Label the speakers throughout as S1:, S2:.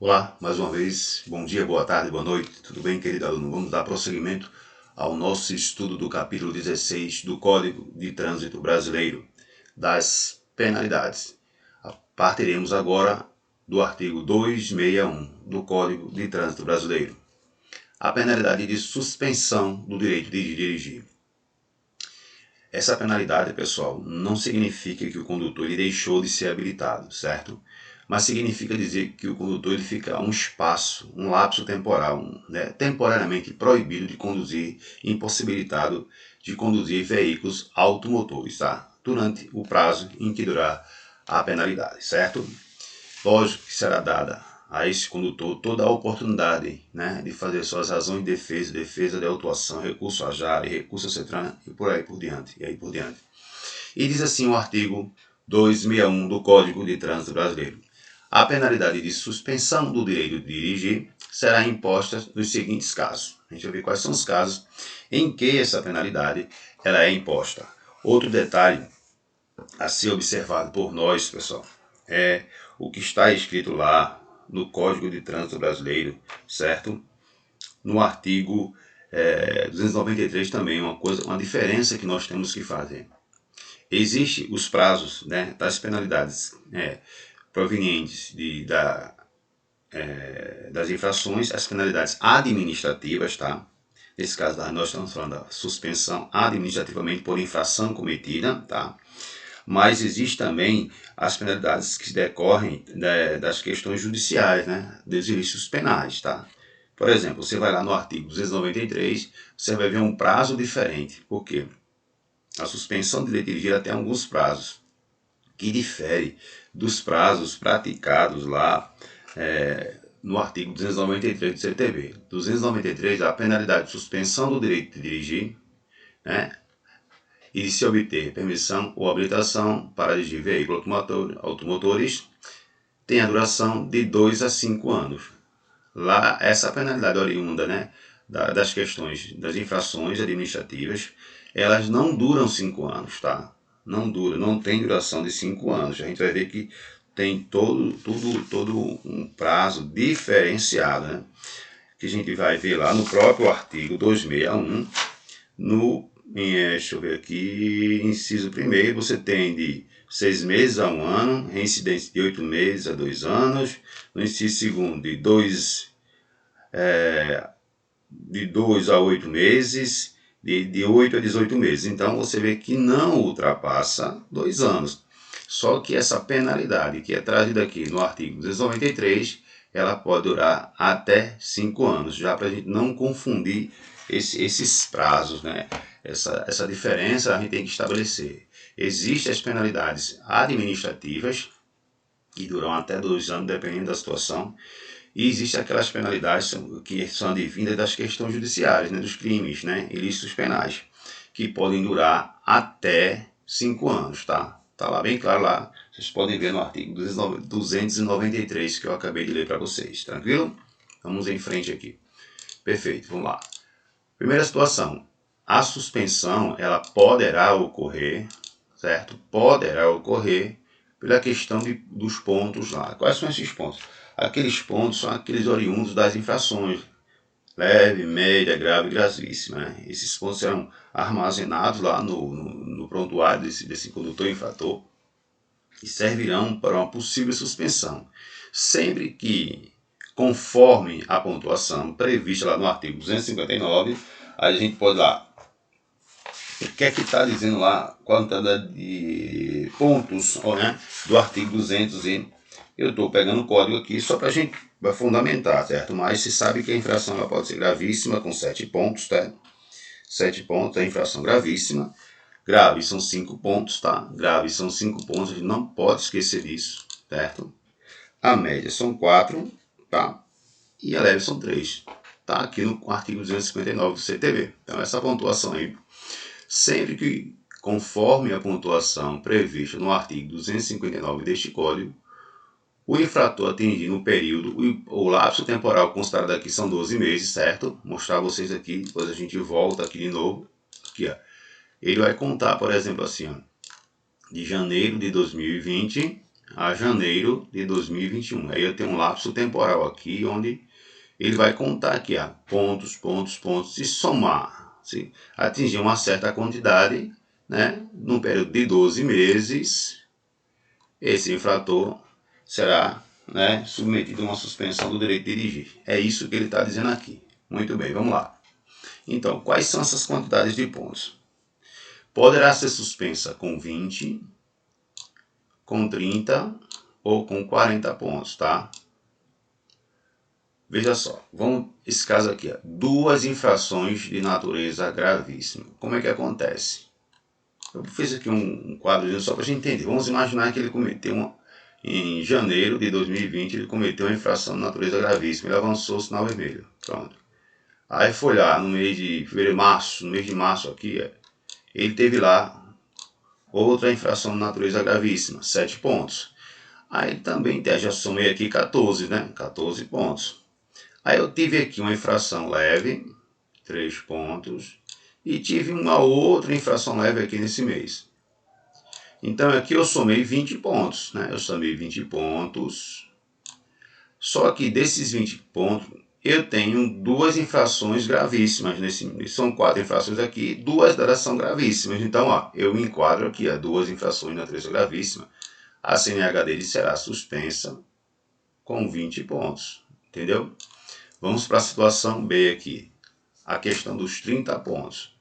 S1: Olá, mais uma vez, bom dia, boa tarde, boa noite, tudo bem, querido aluno? Vamos dar prosseguimento ao nosso estudo do capítulo 16 do Código de Trânsito Brasileiro, das penalidades. Partiremos agora do artigo 261 do Código de Trânsito Brasileiro, a penalidade de suspensão do direito de dirigir. Essa penalidade, pessoal, não significa que o condutor ele deixou de ser habilitado, certo? Mas significa dizer que o condutor ele fica um espaço, um lapso temporal, temporariamente proibido de conduzir, impossibilitado de conduzir veículos automotores, tá? Durante o prazo em que durar a penalidade, certo? Lógico que será dada a esse condutor toda a oportunidade, de fazer suas razões de defesa de autuação, recurso a jare, recurso a CETRAN e por aí por diante. E diz assim o artigo 261 do Código de Trânsito Brasileiro. A penalidade de suspensão do direito de dirigir será imposta nos seguintes casos. A gente vai ver quais são os casos em que essa penalidade ela é imposta. Outro detalhe a ser observado por nós, pessoal, é o que está escrito lá no Código de Trânsito Brasileiro, certo? No artigo 293 também, uma diferença que nós temos que fazer. Existem os prazos das penalidades provenientes das infrações, as penalidades administrativas, tá? Nesse caso, nós estamos falando da suspensão administrativamente por infração cometida, tá? Mas existe também as penalidades que decorrem das questões judiciais, dos ilícitos penais, tá? Por exemplo, você vai lá no artigo 293, você vai ver um prazo diferente. Por quê? A suspensão de direito de dirigir tem alguns prazos que diferem dos prazos praticados lá no artigo 293 do CTB. 293, a penalidade de suspensão do direito de dirigir, e de se obter permissão ou habilitação para dirigir veículos automotores tem a duração de 2 a 5 anos. Lá, essa penalidade oriunda das questões das infrações administrativas, elas não duram 5 anos, tá? Não tem duração de 5 anos. A gente vai ver que tem todo um prazo diferenciado, que a gente vai ver lá no próprio artigo 261, deixa eu ver aqui, inciso 1º, você tem de 6 meses a 1 ano, reincidência de 8 meses a 2 anos, no inciso 2º, de 2 a 8 meses, de 8 a 18 meses. Então, você vê que não ultrapassa 2 anos. Só que essa penalidade que é trazida aqui no artigo 293, ela pode durar até 5 anos, já para a gente não confundir esses prazos, Essa diferença a gente tem que estabelecer. Existem as penalidades administrativas, que duram até 2 anos, dependendo da situação, e existem aquelas penalidades que são advindas das questões judiciais, dos crimes, ilícitos penais, que podem durar até 5 anos, tá? Tá lá bem claro lá, vocês podem ver no artigo 293 que eu acabei de ler para vocês, tranquilo? Vamos em frente aqui. Perfeito, vamos lá. Primeira situação, a suspensão ela poderá ocorrer, certo? Poderá ocorrer pela questão dos pontos lá. Quais são esses pontos? Aqueles pontos são aqueles oriundos das infrações, leve, média, grave e gravíssima. Esses pontos serão armazenados lá no prontuário desse condutor infrator e servirão para uma possível suspensão. Sempre que, conforme a pontuação prevista lá no artigo 259, a gente pode lá. O que é que está dizendo lá? Quantidade de pontos do artigo 200 e eu estou pegando o código aqui só para a gente fundamentar, certo? Mas se sabe que a infração ela pode ser gravíssima com 7 pontos, tá? 7 pontos é infração gravíssima. Grave são 5 pontos, tá? Grave são 5 pontos, a gente não pode esquecer disso, certo? A média são 4, tá? E a leve são 3, tá? Aqui no artigo 259 do CTB. Então essa pontuação aí, sempre que conforme a pontuação prevista no artigo 259 deste código, o infrator atingir no período, o lapso temporal considerado aqui são 12 meses, certo? Mostrar a vocês aqui, depois a gente volta aqui de novo. Aqui, ó. Ele vai contar, por exemplo, assim, ó, de janeiro de 2020 a janeiro de 2021. Aí eu tenho um lapso temporal aqui, onde ele vai contar aqui, pontos, se somar, se atingir uma certa quantidade, né, num período de 12 meses, esse infrator será, né, submetido a uma suspensão do direito de dirigir. É isso que ele está dizendo aqui. Muito bem, vamos lá. Então, quais são essas quantidades de pontos? Poderá ser suspensa com 20, com 30 ou com 40 pontos, tá? Veja só, vamos esse caso aqui, duas infrações de natureza gravíssima. Como é que acontece? Eu fiz aqui um quadrozinho só para a gente entender. Vamos imaginar que ele cometeu em janeiro de 2020, ele cometeu uma infração de natureza gravíssima, ele avançou o sinal vermelho. Pronto. Aí foi lá no mês de fevereiro, março, no mês de março aqui, ele teve lá outra infração de natureza gravíssima, 7 pontos. Aí também já somei aqui 14, né? 14 pontos. Aí eu tive aqui uma infração leve, 3 pontos, e tive uma outra infração leve aqui nesse mês. Então aqui eu somei 20 pontos, né? Eu somei 20 pontos, só que desses 20 pontos eu tenho duas infrações gravíssimas nesse mês. São 4 infrações aqui, 2 delas são gravíssimas. Então, eu me enquadro aqui, 2 infrações de natureza gravíssima. A CNH dele será suspensa com 20 pontos, entendeu? Vamos para a situação B aqui, a questão dos 30 pontos.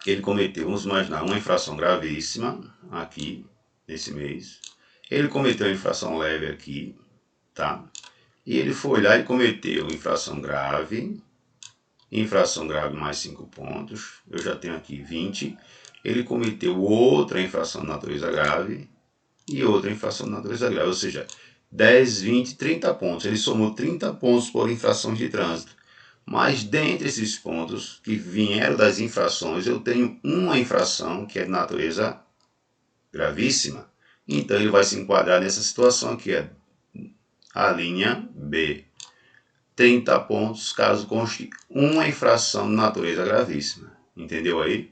S1: Ele cometeu, vamos imaginar, uma infração gravíssima aqui, nesse mês. Ele cometeu uma infração leve aqui, tá? E ele foi lá e cometeu infração grave mais 5 pontos. Eu já tenho aqui 20. Ele cometeu outra infração de natureza grave e outra infração de natureza grave, ou seja, 10, 20, 30 pontos. Ele somou 30 pontos por infrações de trânsito. Mas dentre esses pontos que vieram das infrações, eu tenho uma infração que é de natureza gravíssima. Então ele vai se enquadrar nessa situação aqui, a linha B. 30 pontos caso conste uma infração de natureza gravíssima. Entendeu aí?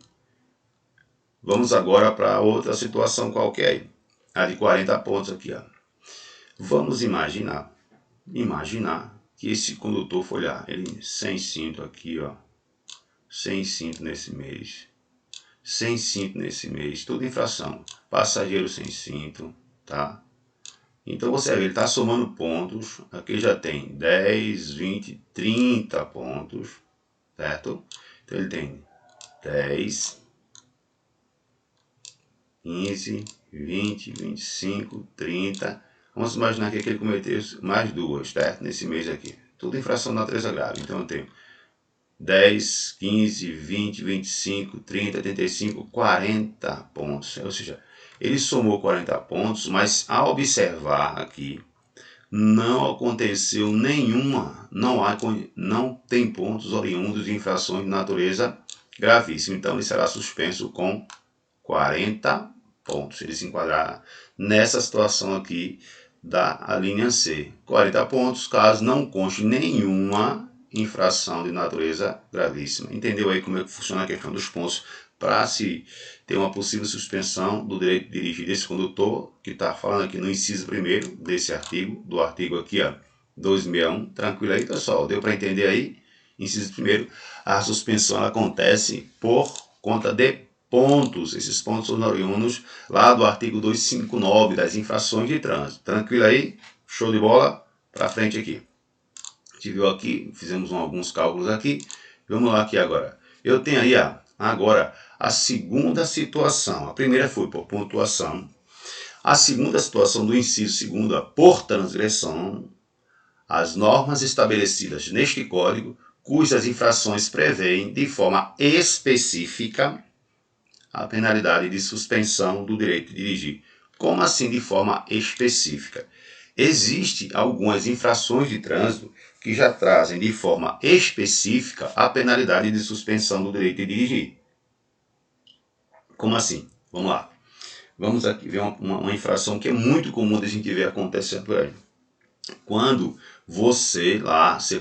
S1: Vamos agora para outra situação qualquer. A de 40 pontos aqui. Vamos imaginar que esse condutor foi lá, ele sem cinto aqui, sem cinto nesse mês. Sem cinto nesse mês, tudo infração. Passageiro sem cinto, tá? Então você vê, ele está somando pontos, aqui já tem 10, 20, 30 pontos, certo? Então ele tem 10, 15, 20, 25, 30. Vamos imaginar que ele cometeu mais duas, certo? Nesse mês aqui. Tudo infração de natureza grave. Então eu tenho 10, 15, 20, 25, 30, 35, 40 pontos. Ou seja, ele somou 40 pontos, mas ao observar aqui, não aconteceu nenhuma, não tem pontos oriundos de infrações de natureza gravíssima. Então ele será suspenso com 40 pontos. Ele se enquadrará nessa situação aqui da linha C. 40 pontos, caso não conste nenhuma infração de natureza gravíssima. Entendeu aí como é que funciona a questão dos pontos para se ter uma possível suspensão do direito de dirigir desse condutor, que está falando aqui no inciso 1º desse artigo, do artigo aqui, 261. Tranquilo aí, pessoal? Deu para entender aí? Inciso 1º, a suspensão ela acontece por conta de pontos. Esses pontos são oriundos lá do artigo 259 das infrações de trânsito. Tranquilo aí? Show de bola? Para frente aqui. A gente viu aqui, fizemos alguns cálculos aqui. Vamos lá aqui agora. Eu tenho aí agora a segunda situação. A primeira foi por pontuação. A segunda situação do inciso 2º, por transgressão, as normas estabelecidas neste código, cujas infrações prevêem de forma específica a penalidade de suspensão do direito de dirigir. Como assim de forma específica? Existem algumas infrações de trânsito que já trazem de forma específica a penalidade de suspensão do direito de dirigir. Como assim? Vamos lá. Vamos aqui ver uma infração que é muito comum de a gente ver acontecendo por aí. Quando você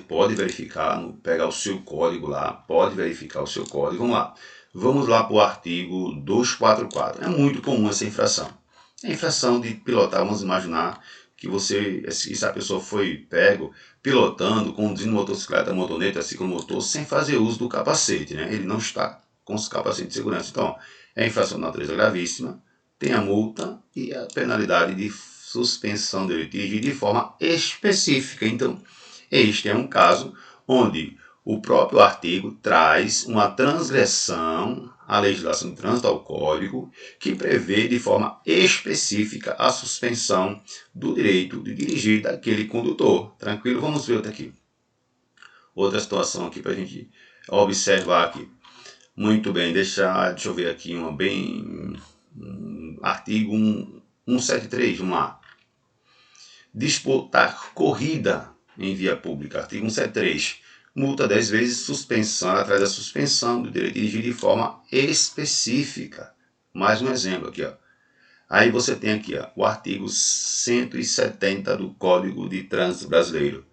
S1: pode verificar, pegar o seu código lá, pode verificar o seu código. Vamos lá. Vamos lá para o artigo 244. É muito comum essa infração. É a infração de pilotar, vamos imaginar que se a pessoa foi pego pilotando, conduzindo motocicleta, motoneta, ciclomotor, sem fazer uso do capacete, né? Ele não está com os capacetes de segurança. Então, é infração de natureza gravíssima, tem a multa e a penalidade de suspensão de dirigir de forma específica. Então, este é um caso onde o próprio artigo traz uma transgressão à legislação de trânsito, ao Código, que prevê de forma específica a suspensão do direito de dirigir daquele condutor. Tranquilo? Vamos ver outra aqui. Outra situação aqui para a gente observar aqui. Muito bem, deixa eu ver aqui uma bem... artigo 173, vamos lá. Disputar corrida em via pública. Artigo 173. Multa 10 vezes, suspensão, atrás da suspensão do direito de dirigir de forma específica. Mais um exemplo aqui, ó. Aí você tem aqui, ó, o artigo 170 do Código de Trânsito Brasileiro.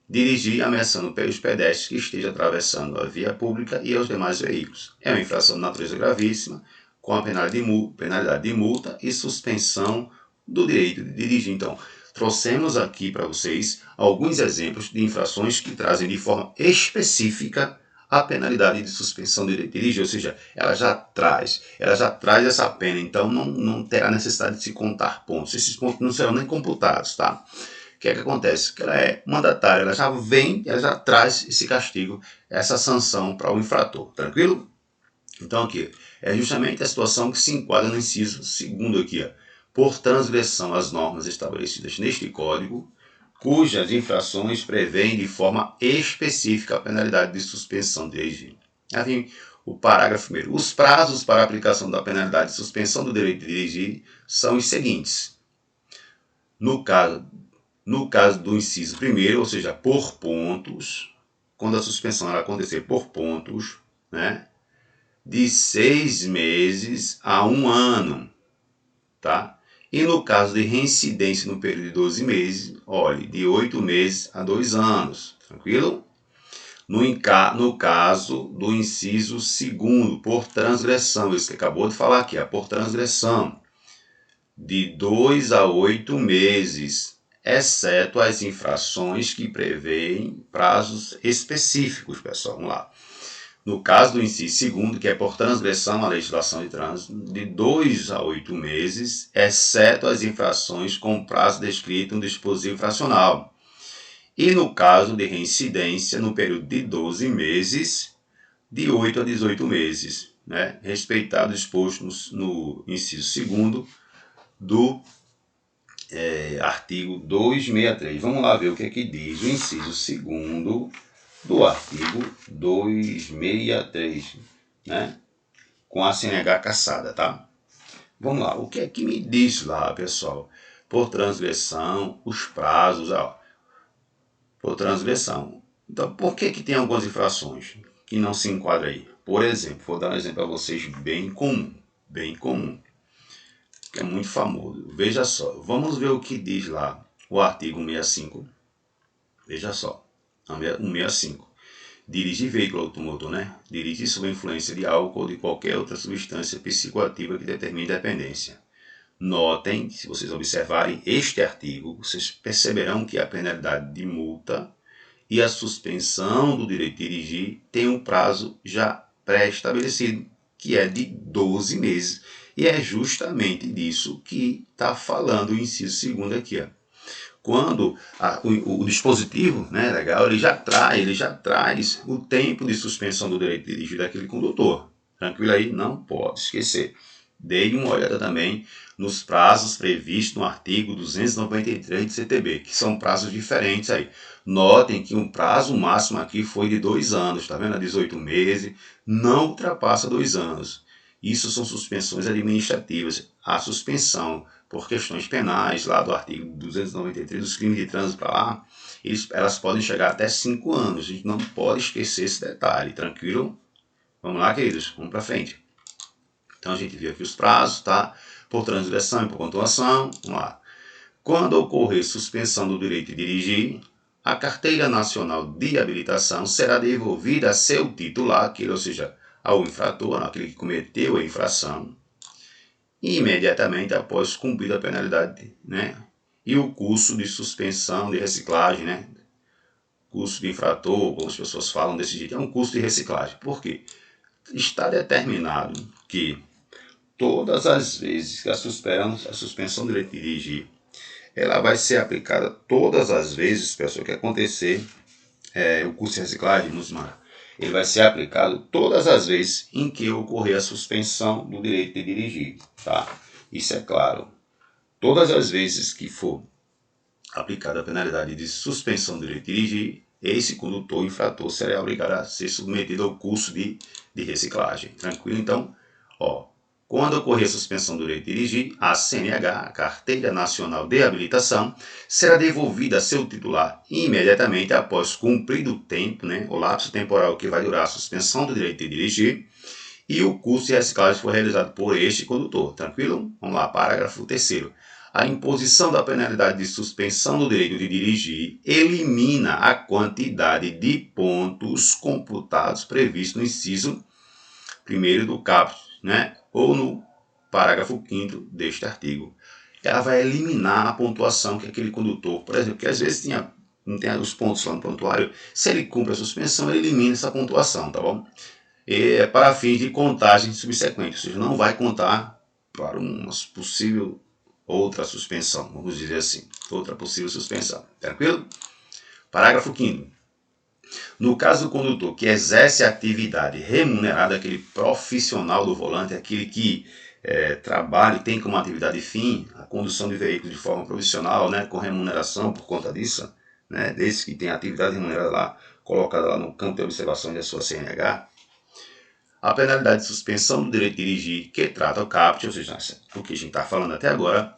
S1: Dirigir ameaçando pelos pedestres que estejam atravessando a via pública e aos demais veículos. É uma infração de natureza gravíssima, com a penalidade de multa e suspensão do direito de dirigir. Então, trouxemos aqui para vocês alguns exemplos de infrações que trazem de forma específica a penalidade de suspensão do direito de dirigir, ou seja, ela já traz essa pena, então não terá necessidade de se contar pontos. Esses pontos não serão nem computados, tá? O que é que acontece? Que ela é mandatária, ela já traz esse castigo, essa sanção para o infrator, tranquilo? Então aqui, é justamente a situação que se enquadra no inciso 2º aqui, ó. Por transgressão às normas estabelecidas neste Código, cujas infrações prevêem de forma específica a penalidade de suspensão de dirigir. Assim, o parágrafo 1º. Os prazos para a aplicação da penalidade de suspensão do direito de dirigir são os seguintes. No caso do inciso 1º, ou seja, por pontos, quando a suspensão ela acontecer por pontos, né, de 6 meses a 1 ano, tá? E no caso de reincidência no período de 12 meses, olhe, de 8 meses a 2 anos, tranquilo? No caso do inciso 2º, por transgressão, isso que acabou de falar aqui, por transgressão, de 2 a 8 meses, exceto as infrações que prevêem prazos específicos, pessoal, vamos lá. No caso do inciso 2º, que é por transgressão à legislação de trânsito, de 2 a 8 meses, exceto as infrações com prazo descrito no dispositivo infracional. E no caso de reincidência, no período de 12 meses, de 8 a 18 meses, né? Respeitado o disposto no inciso 2º do artigo 263. Vamos lá ver o que é que diz o inciso 2º do artigo 263, né? Com a CNH caçada, tá? Vamos lá, o que é que me diz lá, pessoal? Por transgressão, os prazos, ó, por transgressão. Então, por que tem algumas infrações que não se enquadram aí? Por exemplo, vou dar um exemplo para vocês bem comum, que é muito famoso. Veja só, vamos ver o que diz lá o artigo 165. Veja só, 165. Dirigir veículo automotor, né? Dirigir sob a influência de álcool ou de qualquer outra substância psicoativa que determine dependência. Notem, se vocês observarem este artigo, vocês perceberão que a penalidade de multa e a suspensão do direito de dirigir tem um prazo já pré-estabelecido, que é de 12 meses. E é justamente disso que está falando o inciso 2º aqui, ó. Quando o dispositivo, né, legal, ele já traz o tempo de suspensão do direito de dirigir daquele condutor. Tranquilo aí? Não pode esquecer. Dei uma olhada também nos prazos previstos no artigo 293 do CTB, que são prazos diferentes aí. Notem que um prazo máximo aqui foi de 2 anos, tá vendo? 18 meses, não ultrapassa 2 anos. Isso são suspensões administrativas. A suspensão por questões penais, lá do artigo 293, dos crimes de trânsito para lá, elas podem chegar até 5 anos. A gente não pode esquecer esse detalhe, tranquilo? Vamos lá, queridos, vamos para frente. Então a gente viu aqui os prazos, tá? Por transgressão e por contumação, vamos lá. Quando ocorrer suspensão do direito de dirigir, a carteira nacional de habilitação será devolvida a seu titular, ou seja, ao infrator, aquele que cometeu a infração, imediatamente após cumprida a penalidade, né? E o curso de suspensão de reciclagem, né? Curso de infrator, como as pessoas falam desse jeito, é um curso de reciclagem. Por quê? Está determinado que todas as vezes que a suspensão do direito de dirigir, ela vai ser aplicada todas as vezes, pessoal, que acontecer o curso de reciclagem, ele vai ser aplicado todas as vezes em que ocorrer a suspensão do direito de dirigir, tá? Isso é claro. Todas as vezes que for aplicada a penalidade de suspensão do direito de dirigir, esse condutor infrator será obrigado a ser submetido ao curso de reciclagem. Tranquilo? Então, quando ocorrer a suspensão do direito de dirigir, a CNH, a Carteira Nacional de Habilitação, será devolvida a seu titular imediatamente após cumprido o tempo, né, o lapso temporal que vai durar a suspensão do direito de dirigir, e o curso de reciclagem foi realizado por este condutor. Tranquilo? Vamos lá, parágrafo 3º. A imposição da penalidade de suspensão do direito de dirigir elimina a quantidade de pontos computados previsto no inciso 1º do caput, né? Ou no parágrafo 5º deste artigo. Ela vai eliminar a pontuação que aquele condutor, por exemplo, que às vezes não tem os pontos lá no prontuário, se ele cumpre a suspensão, ele elimina essa pontuação, tá bom? E para fins de contagem subsequente, ou seja, não vai contar para uma possível outra suspensão, vamos dizer assim, outra possível suspensão, tranquilo? Parágrafo 5º. No caso do condutor que exerce a atividade remunerada, aquele profissional do volante, aquele que trabalha e tem como atividade fim a condução de veículos de forma profissional, né, com remuneração por conta disso, né, desde que tem atividade remunerada lá, colocada lá no campo de observação da sua CNH, a penalidade de suspensão do direito de dirigir que trata o caput, ou seja, o que a gente está falando até agora,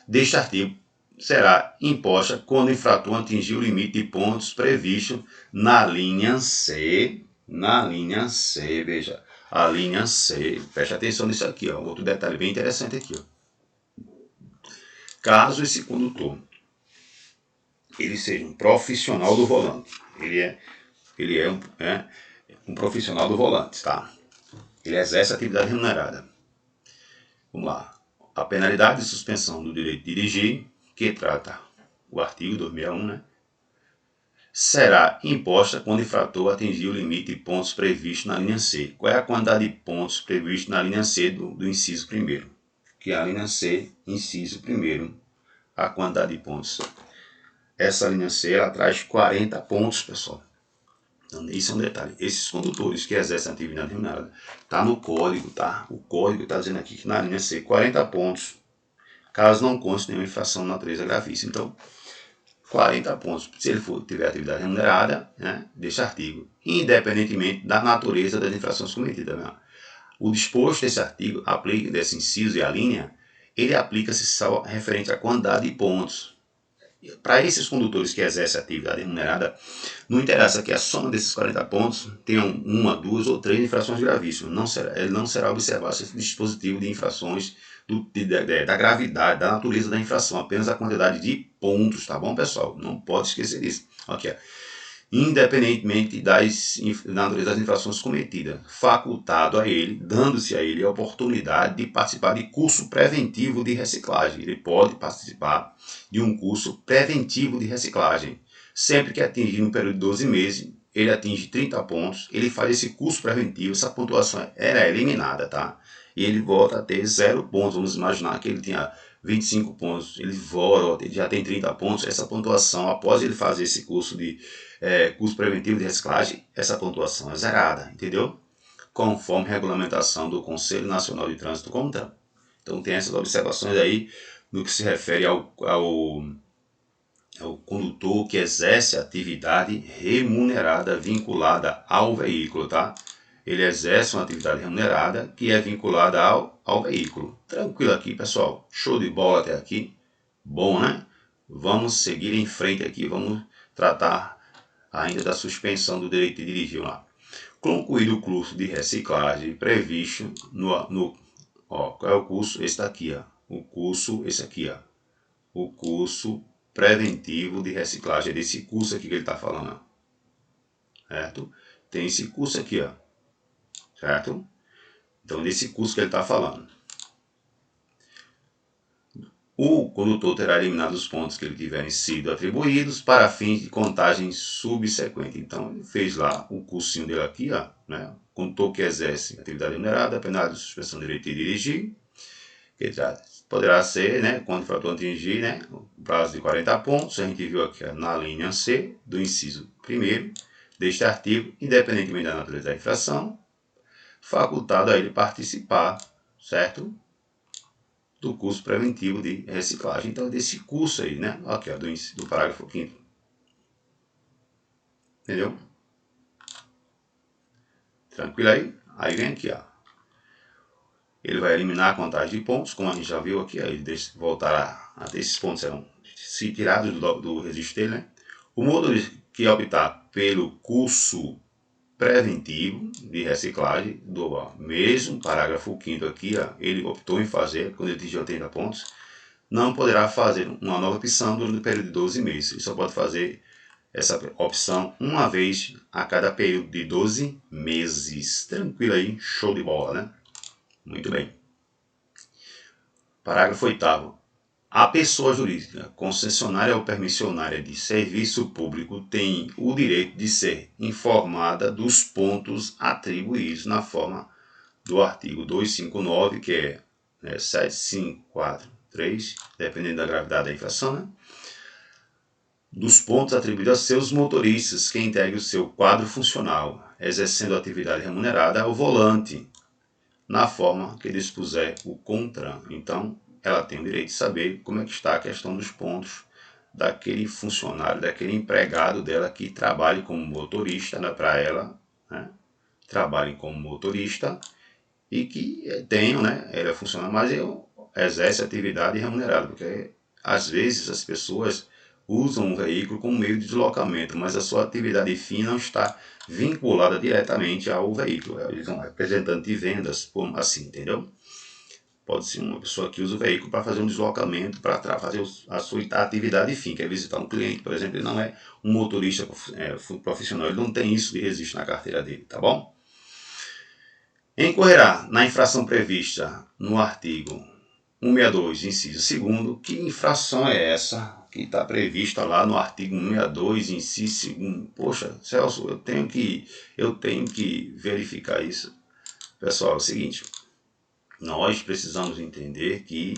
S1: deste artigo será imposta quando o infrator atingir o limite de pontos previsto na linha C. Na linha C, veja, a linha C. Preste atenção nisso aqui, ó, outro detalhe bem interessante aqui. Ó. Caso esse condutor ele seja um profissional do volante, ele é um profissional do volante, tá? Ele exerce atividade remunerada. Vamos lá. A penalidade de suspensão do direito de dirigir, que trata o artigo 261, né, será imposta quando o infrator atingir o limite de pontos previsto na linha C. Qual é a quantidade de pontos previsto na linha C do inciso 1º? Que é a linha C, inciso 1º, a quantidade de pontos. Essa linha C, ela traz 40 pontos, pessoal. Então, isso é um detalhe. Esses condutores que exercem atividade remunerada, está no código, tá? O código está dizendo aqui que na linha C, 40 pontos, caso não conste nenhuma infração de natureza gravíssima. Então, 40 pontos, se ele tiver atividade remunerada, né, deste artigo, independentemente da natureza das infrações cometidas. Né? O disposto desse artigo, desse inciso e a linha, ele aplica-se só referente à quantidade de pontos. Para esses condutores que exercem atividade remunerada, não interessa que a soma desses 40 pontos tenha uma, duas ou três infrações gravíssimas. Ele não será observado esse dispositivo de infrações da gravidade, da natureza da infração, apenas a quantidade de pontos, tá bom, pessoal? Não pode esquecer disso. Ok. Independentemente da natureza das infrações cometidas, facultado a ele, dando-se a ele a oportunidade de participar de curso preventivo de reciclagem. Ele pode participar de um curso preventivo de reciclagem. Sempre que atingir no período de 12 meses, ele atinge 30 pontos, ele faz esse curso preventivo, essa pontuação era eliminada, tá? E ele volta a ter 0 pontos. Vamos imaginar que ele tinha 25 pontos, ele volta, ele já tem 30 pontos. Essa pontuação, após ele fazer esse curso curso preventivo de reciclagem, essa pontuação é zerada, entendeu? Conforme regulamentação do Conselho Nacional de Trânsito CONTRAN. Então tem essas observações aí no que se refere ao condutor que exerce atividade remunerada vinculada ao veículo, tá? Ele exerce uma atividade remunerada que é vinculada ao veículo. Tranquilo aqui, pessoal? Show de bola até aqui? Bom, né? Vamos seguir em frente aqui, vamos tratar ainda da suspensão do direito de dirigir lá. Concluído o curso de reciclagem previsto qual é o curso? Esse daqui, ó. Esse aqui, ó. O curso preventivo de reciclagem, é desse curso aqui que ele está falando, ó. Certo? Tem esse curso aqui, ó. Certo? Então, desse curso que ele está falando. o condutor terá eliminado os pontos que lhe tiverem sido atribuídos para fins de contagem subsequente. Então, ele fez lá o cursinho dele aqui, ó, né? Condutor que exerce atividade remunerada, penalidade de suspensão do direito de dirigir, que poderá ser, né, quando o infrator atingir, né, o prazo de 40 pontos. A gente viu aqui, ó, na linha C do inciso 1º deste artigo, independentemente da natureza da infração, facultado a ele participar, certo? Do curso preventivo de reciclagem. Então, desse curso aí, né? Aqui, ó, do parágrafo 5º. Entendeu? Tranquilo aí? Aí vem aqui, ó. Ele vai eliminar a contagem de pontos, como a gente já viu aqui, aí ele voltará a ter esses pontos serão se tirados do registro dele, né? O motorista que optar pelo curso preventivo de reciclagem, do mesmo parágrafo 5º aqui, ó, ele optou em fazer, quando ele atingiu 80 pontos, não poderá fazer uma nova opção durante o período de 12 meses. Ele só pode fazer essa opção uma vez a cada período de 12 meses. Tranquilo aí, show de bola, né? Muito bem. Parágrafo 8º. A pessoa jurídica, concessionária ou permissionária de serviço público tem o direito de ser informada dos pontos atribuídos na forma do artigo 259, que é 7543, dependendo da gravidade da infração, né? Dos pontos atribuídos a seus motoristas que integrem o seu quadro funcional, exercendo atividade remunerada ao volante, na forma que dispuser o CONTRAN. Então, ela tem o direito de saber como é que está a questão dos pontos daquele funcionário, daquele empregado dela que trabalhe como motorista, né, para ela, né, trabalhe como motorista e que tenham, né, ela é funcionário, mas exerce atividade remunerada, porque às vezes as pessoas usam o veículo como meio de deslocamento, mas a sua atividade fim não está vinculada diretamente ao veículo. Eles são representantes de vendas, assim, entendeu? Pode ser uma pessoa que usa o veículo para fazer um deslocamento, para fazer a sua atividade fim, quer visitar um cliente, por exemplo, ele não é um motorista profissional, ele não tem isso de registro na carteira dele, tá bom? Incorrerá na infração prevista no artigo 162, inciso 2º. Que infração é essa que está prevista lá no artigo 162, inciso 2º? Poxa, Celso, eu tenho que verificar isso. Pessoal, é o seguinte, nós precisamos entender que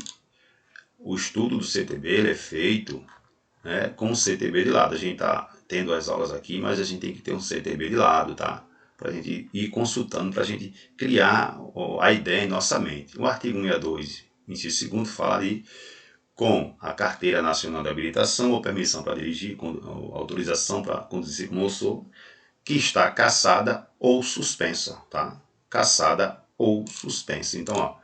S1: o estudo do CTB ele é feito, né, com o CTB de lado. A gente está tendo as aulas aqui, mas a gente tem que ter um CTB de lado, tá? Para a gente ir consultando, para a gente criar a ideia em nossa mente. O artigo 162, inciso 2º, fala ali com a Carteira Nacional de Habilitação ou permissão para dirigir, autorização para conduzir como motor, que está cassada ou suspensa, tá? Cassada ou suspensa. Então, ó,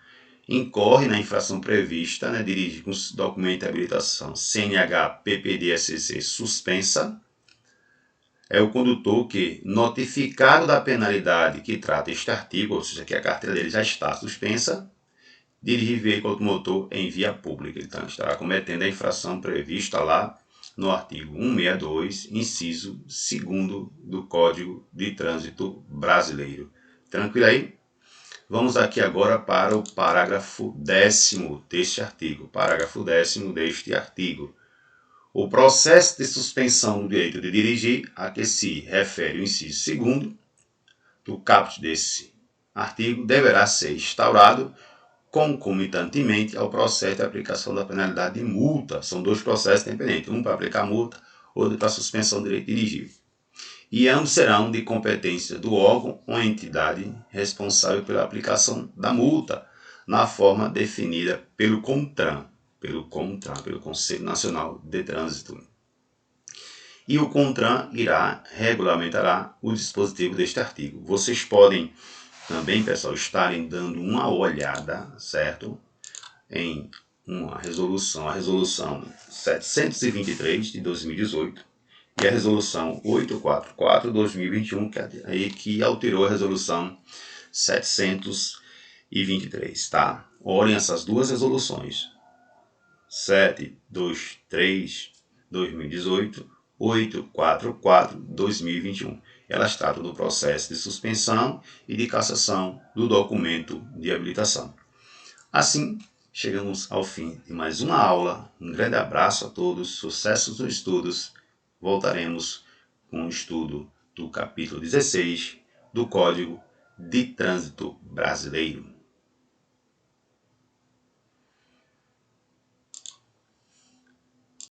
S1: incorre na infração prevista, né, dirige com documento de habilitação CNH PPD SC suspensa, é o condutor que, notificado da penalidade que trata este artigo, ou seja, que a carteira dele já está suspensa, dirigir veículo automotor em via pública. Então, estará cometendo a infração prevista lá no artigo 162, inciso 2º do Código de Trânsito Brasileiro. Tranquilo aí? Vamos aqui agora para o parágrafo 10º deste artigo. Parágrafo 10º deste artigo. O processo de suspensão do direito de dirigir a que se refere o inciso 2º do caput desse artigo deverá ser instaurado concomitantemente ao processo de aplicação da penalidade de multa. São dois processos independentes, um para aplicar multa, outro para suspensão do direito de dirigir. E ambos serão de competência do órgão ou entidade responsável pela aplicação da multa, na forma definida pelo CONTRAN, pelo Conselho Nacional de Trânsito. E o CONTRAN regulamentará o dispositivo deste artigo. Vocês podem também, pessoal, estarem dando uma olhada, certo? Em uma resolução, a resolução 723 de 2018 e a resolução 844 de 2021, que alterou a resolução 723, tá? Olhem essas duas resoluções, 723 2018, 844 2021. Elas tratam do processo de suspensão e de cassação do documento de habilitação. Assim, chegamos ao fim de mais uma aula. Um grande abraço a todos, sucessos nos estudos. Voltaremos com o estudo do capítulo 16 do Código de Trânsito Brasileiro.